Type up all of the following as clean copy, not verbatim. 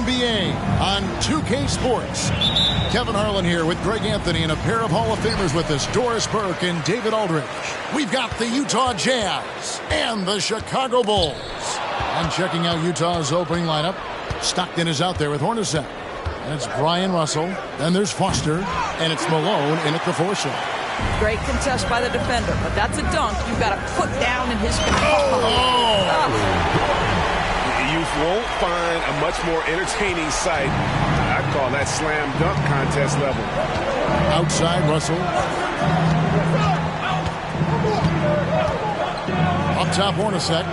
NBA on 2K Sports. Kevin Harlan here with Greg Anthony and a pair of Hall of Famers with us, Doris Burke and David Aldridge. We've got the Utah Jazz and the Chicago Bulls. And checking out Utah's opening lineup, Stockton is out there with Hornacek. And it's Brian Russell. Then there's Foster. And it's Malone in at the 4 slot. Great contest by the defender, but that's a dunk you've got to put down in his control. You won't find a much more entertaining sight. I'd call that slam dunk contest level. Outside Russell. Up top Hornacek.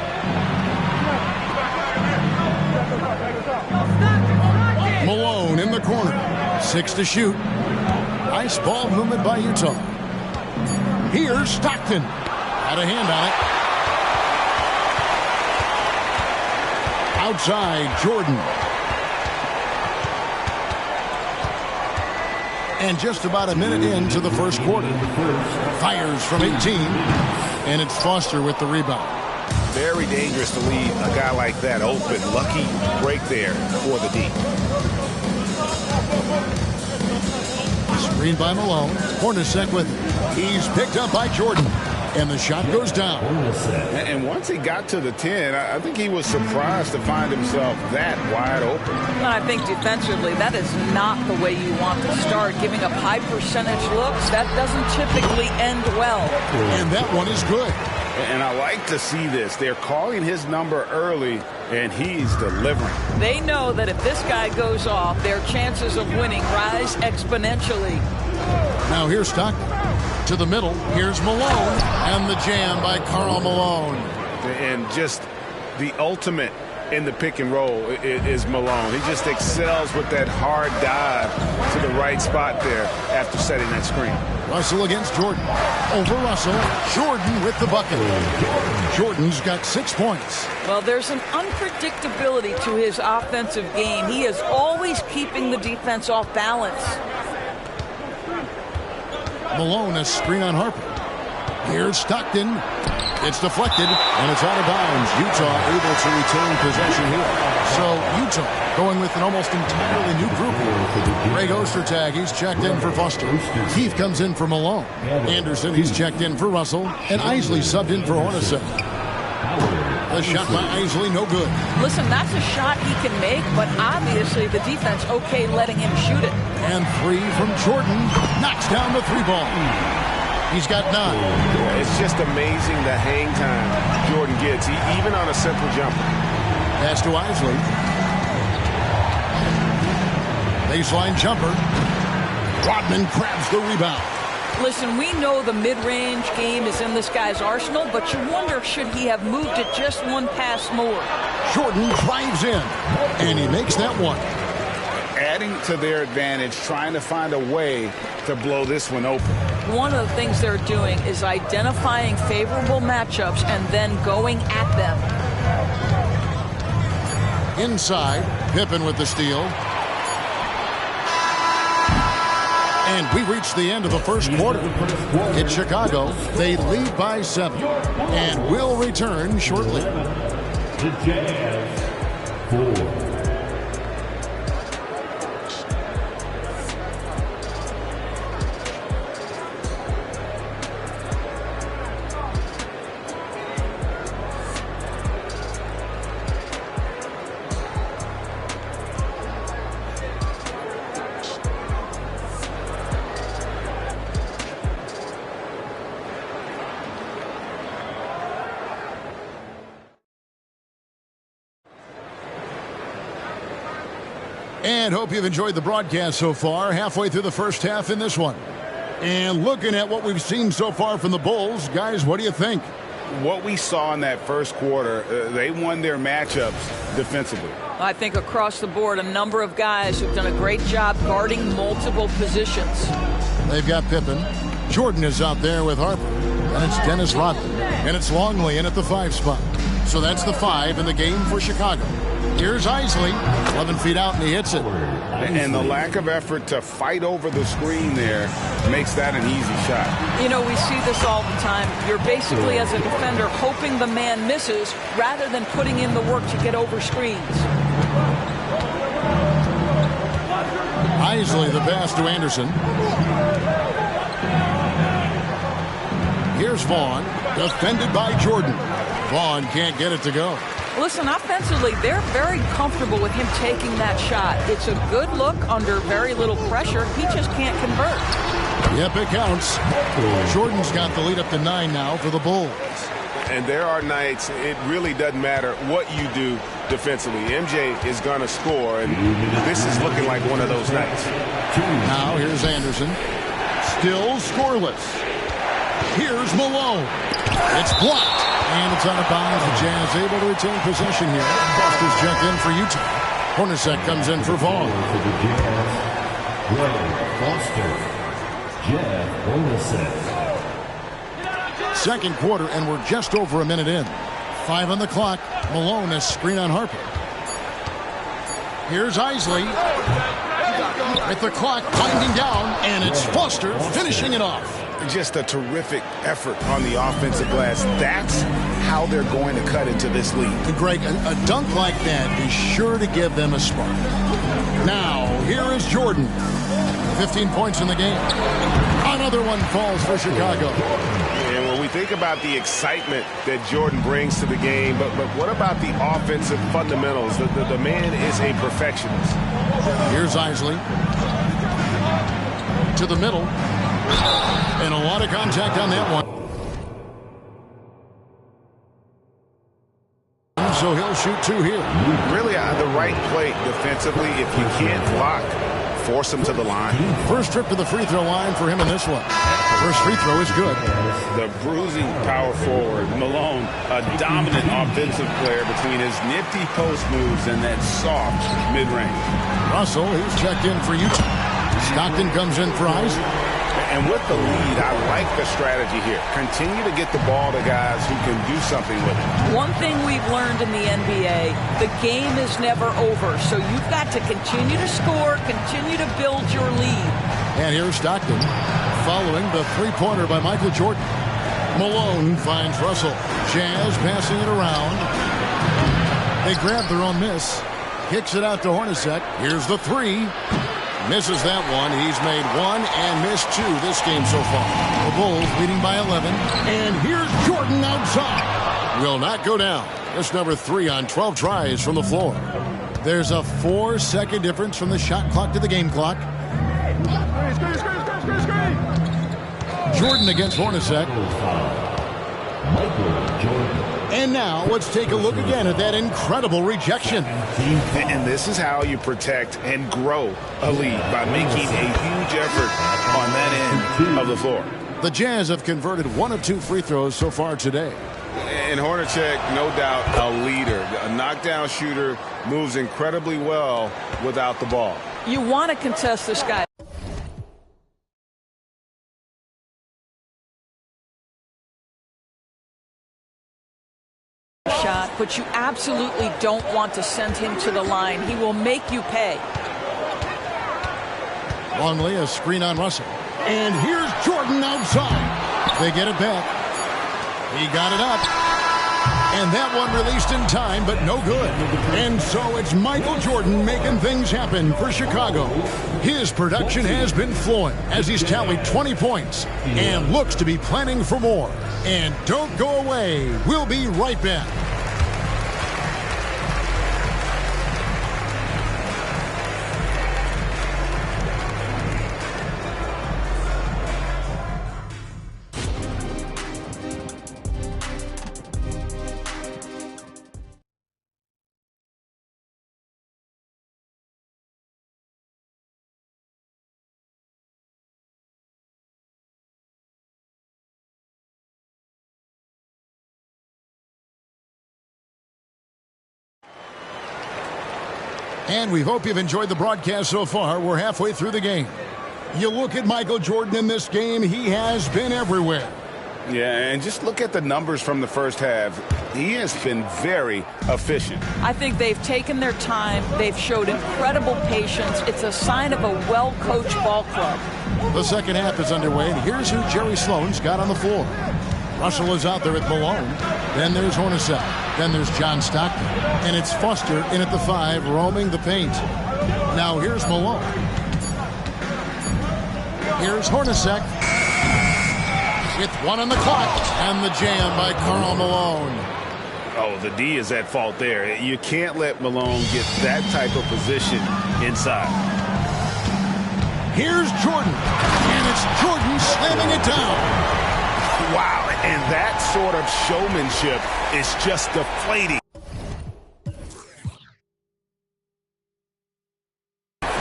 Malone in the corner. 6 to shoot. Nice ball movement by Utah. Here's Stockton. Had a hand on it. Outside Jordan. And just about a minute into the first quarter. Fires from 18. And it's Foster with the rebound. Very dangerous to leave a guy like that open. Lucky break there for the D. Screen by Malone. Hornacek with it. He's picked up by Jordan. And the shot goes down. And once he got to the 10, I think he was surprised to find himself that wide open. And I think defensively, that is not the way you want to start. Giving up high percentage looks, that doesn't typically end well. And that one is good. And I like to see this. They're calling his number early, and he's delivering. They know that if this guy goes off, their chances of winning rise exponentially. Now here's Stockton. To the middle, here's Malone, and the jam by Karl Malone. And just the ultimate in the pick and roll is Malone. He just excels with that hard dive to the right spot there after setting that screen. Russell against Jordan. Over Russell. Jordan with the bucket. Jordan's got 6 points. Well, there's an unpredictability to his offensive game. He is always keeping the defense off balance. Malone, a screen on Harper. Here's Stockton. It's deflected, and it's out of bounds. Utah able to retain possession here. So Utah going with an almost entirely new group here. Greg Ostertag, he's checked in for Foster. Keith comes in for Malone. Anderson, he's checked in for Russell. And Isley subbed in for Hornacek. The shot by Isley, no good. Listen, that's a shot he can make, but obviously the defense okay letting him shoot it. And 3 from Jordan. Knocks down the 3-ball. He's got 9. It's just amazing the hang time Jordan gets, even on a simple jumper. Pass to Isley. Baseline jumper. Rodman grabs the rebound. Listen, we know the mid-range game is in this guy's arsenal, but you wonder, should he have moved it just one pass more? Jordan drives in, and he makes that one. Adding to their advantage, trying to find a way to blow this one open. One of the things they're doing is identifying favorable matchups and then going at them. Inside, Pippen with the steal. And we reach the end of the first quarter. In Chicago, they lead by 7. And will return shortly. The Jazz 4. And hope you've enjoyed the broadcast so far. Halfway through the first half in this one. And looking at what we've seen so far from the Bulls, guys, what do you think? What we saw in that first quarter, they won their matchups defensively. I think across the board, a number of guys who've done a great job guarding multiple positions. They've got Pippen. Jordan is out there with Harper. And it's Dennis Rodman. And it's Longley in at the 5 spot. So that's the 5 in the game for Chicago. Here's Isley, 11 feet out, and he hits it. And the lack of effort to fight over the screen there makes that an easy shot. You know, we see this all the time. You're basically, as a defender, hoping the man misses rather than putting in the work to get over screens. Isley, the pass to Anderson. Here's Vaughn, defended by Jordan. Vaughn can't get it to go. Listen, offensively, they're very comfortable with him taking that shot. It's a good look under very little pressure. He just can't convert. Yep, it counts. Jordan's got the lead up to 9 now for the Bulls. And there are nights it really doesn't matter what you do defensively. MJ is going to score, and this is looking like one of those nights. Now here's Anderson. Still scoreless. Here's Malone. It's blocked. And it's out of bounds. The Jazz able to retain possession here. Foster's checked in for Utah. Hornacek comes in for Vaughn. For the Jazz, Greg Foster. Jeff Hornacek. Second quarter, and we're just over a minute in. 5 on the clock. Malone, a screen on Harper. Here's Isley. With the clock winding down, and it's Foster finishing it off. Just a terrific effort on the offensive glass. That's how they're going to cut into this lead. Greg, a dunk like that is sure to give them a spark. Now, here is Jordan. 15 points in the game. Another one falls for Chicago. And when we think about the excitement that Jordan brings to the game, but what about the offensive fundamentals? The man is a perfectionist. Here's Isley. To the middle. And a lot of contact on that one. So he'll shoot 2 here. Really the right play defensively. If you can't block, force him to the line. First trip to the free throw line for him in this one. First free throw is good. The bruising power forward, Malone, a dominant offensive player between his nifty post moves and that soft mid-range. Russell, he's checked in for Utah. Stockton comes in for Isaac. And with the lead, I like the strategy here. Continue to get the ball to guys who can do something with it. One thing we've learned in the NBA, the game is never over. So you've got to continue to score, continue to build your lead. And here's Stockton following the three-pointer by Michael Jordan. Malone finds Russell. Jazz passing it around. They grab their own miss. Kicks it out to Hornacek. Here's the 3. Misses that one. He's made 1 and missed 2 this game so far. The Bulls leading by 11. And here's Jordan outside. Will not go down. That's number 3 on 12 tries from the floor. There's a 4-second difference from the shot clock to the game clock. Jordan against Hornacek. Michael Jordan. And now let's take a look again at that incredible rejection. And this is how you protect and grow a lead, by making a huge effort on that end of the floor. The Jazz have converted 1 of 2 free throws so far today. And Hornacek, no doubt, a leader. A knockdown shooter, moves incredibly well without the ball. You want to contest this guy. Shot, but you absolutely don't want to send him to the line. He will make you pay. Longley, a screen on Russell. And here's Jordan outside. They get it back. He got it up. And that one released in time, but no good. And so it's Michael Jordan making things happen for Chicago. His production has been flowing as he's tallied 20 points and looks to be planning for more. And don't go away. We'll be right back. And we hope you've enjoyed the broadcast so far. We're halfway through the game. You look at Michael Jordan in this game, he has been everywhere. Yeah, and just look at the numbers from the first half. He has been very efficient. I think they've taken their time. They've showed incredible patience. It's a sign of a well-coached ball club. The second half is underway, and here's who Jerry Sloan's got on the floor. Russell is out there with Malone. Then there's Hornacek. Then there's John Stockton. And it's Foster in at the 5, roaming the paint. Now here's Malone. Here's Hornacek with 1 on the clock, and the jam by Karl Malone. Oh, the D is at fault there. You can't let Malone get that type of position inside. Here's Jordan, and it's Jordan slamming it down. Wow, and that sort of showmanship is just deflating.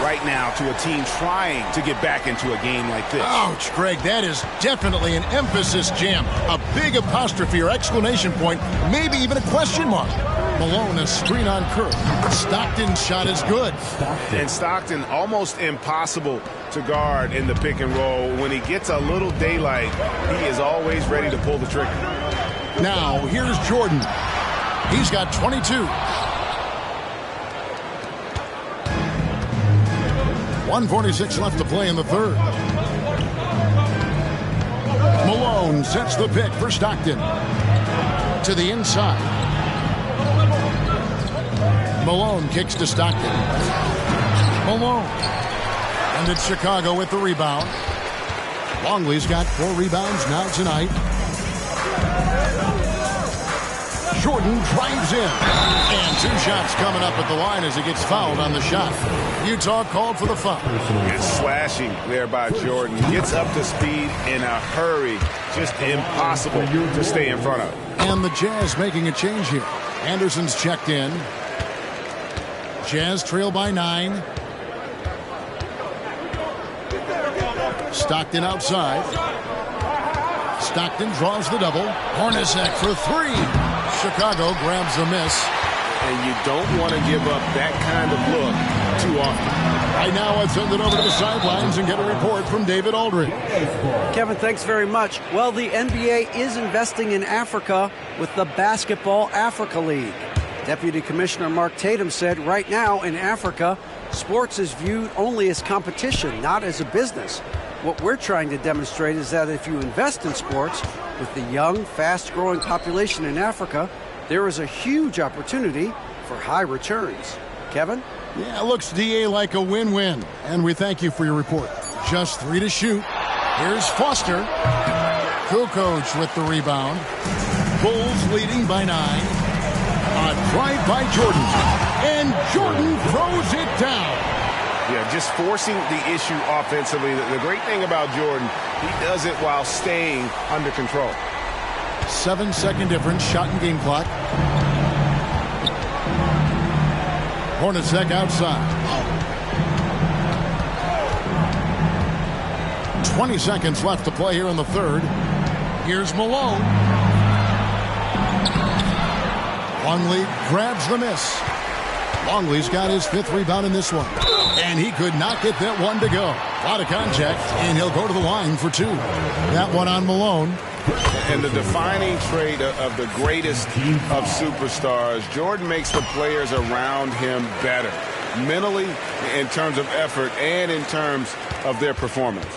Right now to a team trying to get back into a game like this. Ouch, Greg, that is definitely an emphasis jam. A big apostrophe or exclamation point, maybe even a question mark. Malone, a screen on Curry. Stockton's shot is good. And Stockton almost impossible to guard in the pick and roll. When he gets a little daylight, he is always ready to pull the trigger. Now, here's Jordan. He's got 22. 1:46 left to play in the third. Malone sets the pick for Stockton. To the inside. Malone kicks to Stockton. Malone. And it's Chicago with the rebound. Longley's got 4 rebounds now tonight. Jordan drives in. And 2 shots coming up at the line as he gets fouled on the shot. Utah called for the foul. Good slashing there by Jordan. Gets up to speed in a hurry. Just impossible to stay in front of. And the Jazz making a change here. Anderson's checked in. Jazz trail by 9. Stockton outside. Stockton draws the double. Hornacek for 3. Chicago grabs the miss. And you don't want to give up that kind of look too often. Right now, let's send it over to the sidelines and get a report from David Aldridge. Kevin, thanks very much. Well, the NBA is investing in Africa with the Basketball Africa League. Deputy Commissioner Mark Tatum said right now in Africa, sports is viewed only as competition, not as a business. What we're trying to demonstrate is that if you invest in sports, with the young, fast-growing population in Africa, there is a huge opportunity for high returns. Kevin? Yeah, it looks, DA, like a win-win. And we thank you for your report. Just 3 to shoot. Here's Foster. Kukoc with the rebound. Bulls leading by 9. A drive by Jordan. And Jordan throws it down. Yeah, just forcing the issue offensively. The great thing about Jordan, he does it while staying under control. 7-second difference, shot and game clock. Hornacek outside. 20 seconds left to play here in the third. Here's Malone. Longley grabs the miss. Longley's got his 5th rebound in this one. And he could not get that one to go. A lot of contact, and he'll go to the line for 2. That one on Malone. And the defining trait of the greatest of superstars, Jordan makes the players around him better. Mentally, in terms of effort, and in terms of their performance.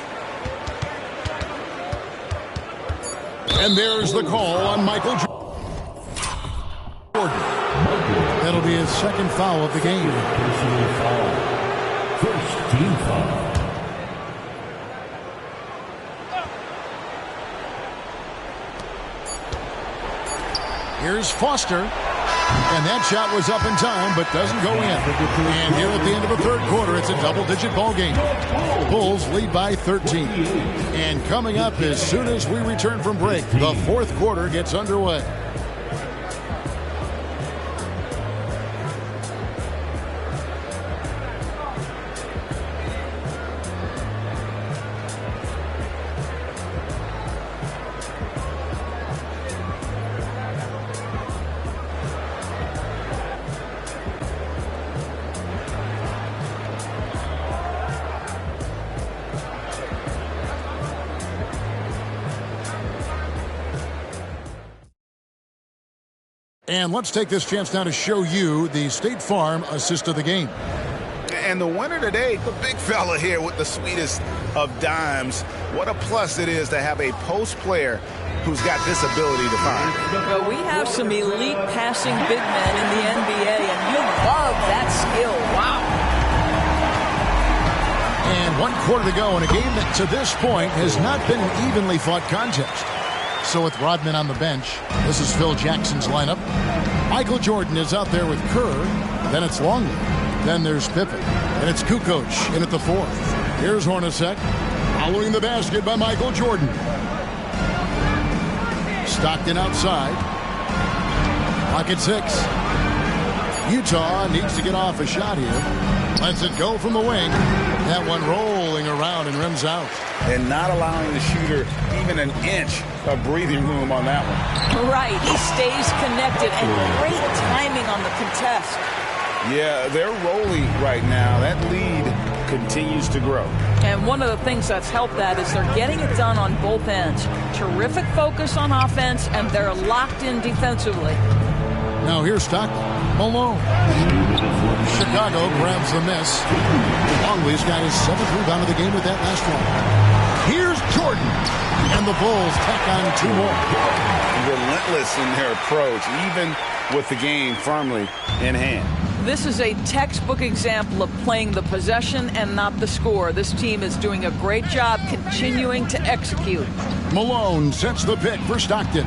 And there's the call on Michael Jordan. That'll be his 2nd foul of the game. Personal foul. First team foul. Here's Foster. And that shot was up in time, but doesn't go in. And here at the end of the third quarter, it's a double-digit ball game. Bulls lead by 13. And coming up as soon as we return from break, the 4th quarter gets underway. And let's take this chance now to show you the State Farm assist of the game. And the winner today, the big fella here with the sweetest of dimes. What a plus it is to have a post player who's got this ability to find. Well, we have some elite passing big men in the NBA, and you love that skill. Wow. And 1 quarter to go in a game that to this point has not been an evenly fought contest. So with Rodman on the bench, this is Phil Jackson's lineup. Michael Jordan is out there with Kerr. Then it's Longley. Then there's Pippen. And it's Kukoc in at the 4th. Here's Hornacek. Following the basket by Michael Jordan. Stockton outside. Clock at 6. Utah needs to get off a shot here. Lets it go from the wing. That one rolling around and rims out. And not allowing the shooter even an inch of breathing room on that one. Right. He stays connected and great timing on the contest. Yeah, they're rolling right now. That lead continues to grow. And one of the things that's helped that is they're getting it done on both ends. Terrific focus on offense, and they're locked in defensively. Now here's Stockton. Malone. Chicago grabs the miss. Longley's got his 7th rebound of the game with that last one. Here's Jordan. And the Bulls tack on 2 more. Relentless in their approach, even with the game firmly in hand. This is a textbook example of playing the possession and not the score. This team is doing a great job continuing to execute. Malone sets the pick for Stockton.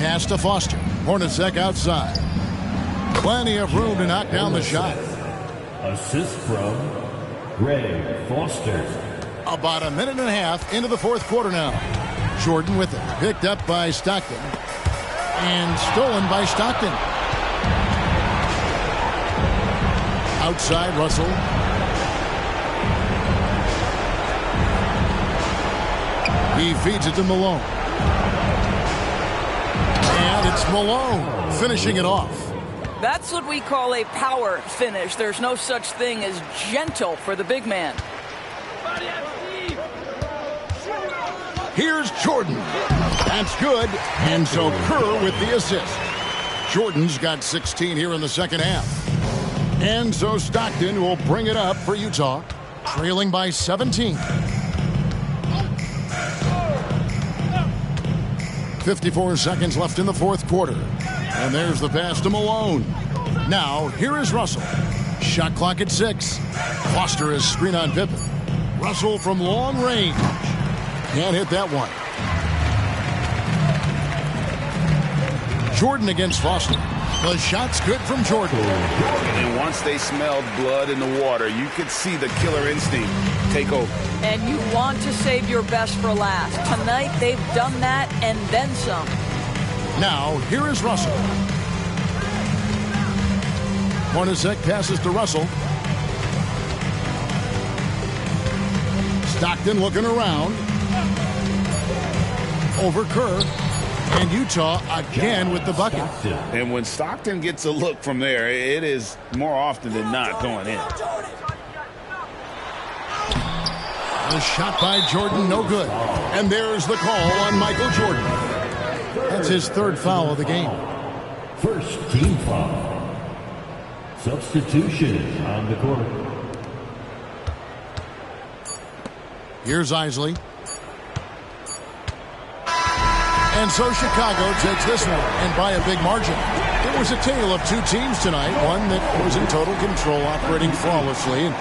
Pass to Foster. Hornacek outside. Plenty of room to knock down the shot. Assist from Greg Foster. About a minute and a half into the 4th quarter now. Jordan with it. Picked up by Stockton. And stolen by Stockton. Outside Russell. He feeds it to Malone. And it's Malone finishing it off. That's what we call a power finish. There's no such thing as gentle for the big man. Here's Jordan. That's good. And so Kerr with the assist. Jordan's got 16 here in the second half. And so Stockton will bring it up for Utah, trailing by 17. 54 seconds left in the 4th quarter. And there's the pass to Malone. Now, here is Russell. Shot clock at 6. Foster is screen on Pippen. Russell from long range. Can't hit that one. Jordan against Foster. The shot's good from Jordan. And once they smelled blood in the water, you could see the killer instinct take over. And you want to save your best for last. Tonight, they've done that and then some. Now, here is Russell. Hornacek passes to Russell. Stockton looking around. Over Kerr. And Utah again with the bucket. And when Stockton gets a look from there, it is more often than not going in. The shot by Jordan, no good. And there's the call on Michael Jordan. That's his 3rd foul of the game. First team foul. Substitution on the court. Here's Isley. And so Chicago takes this one, and by a big margin. It was a tale of 2 teams tonight, one that was in total control, operating flawlessly.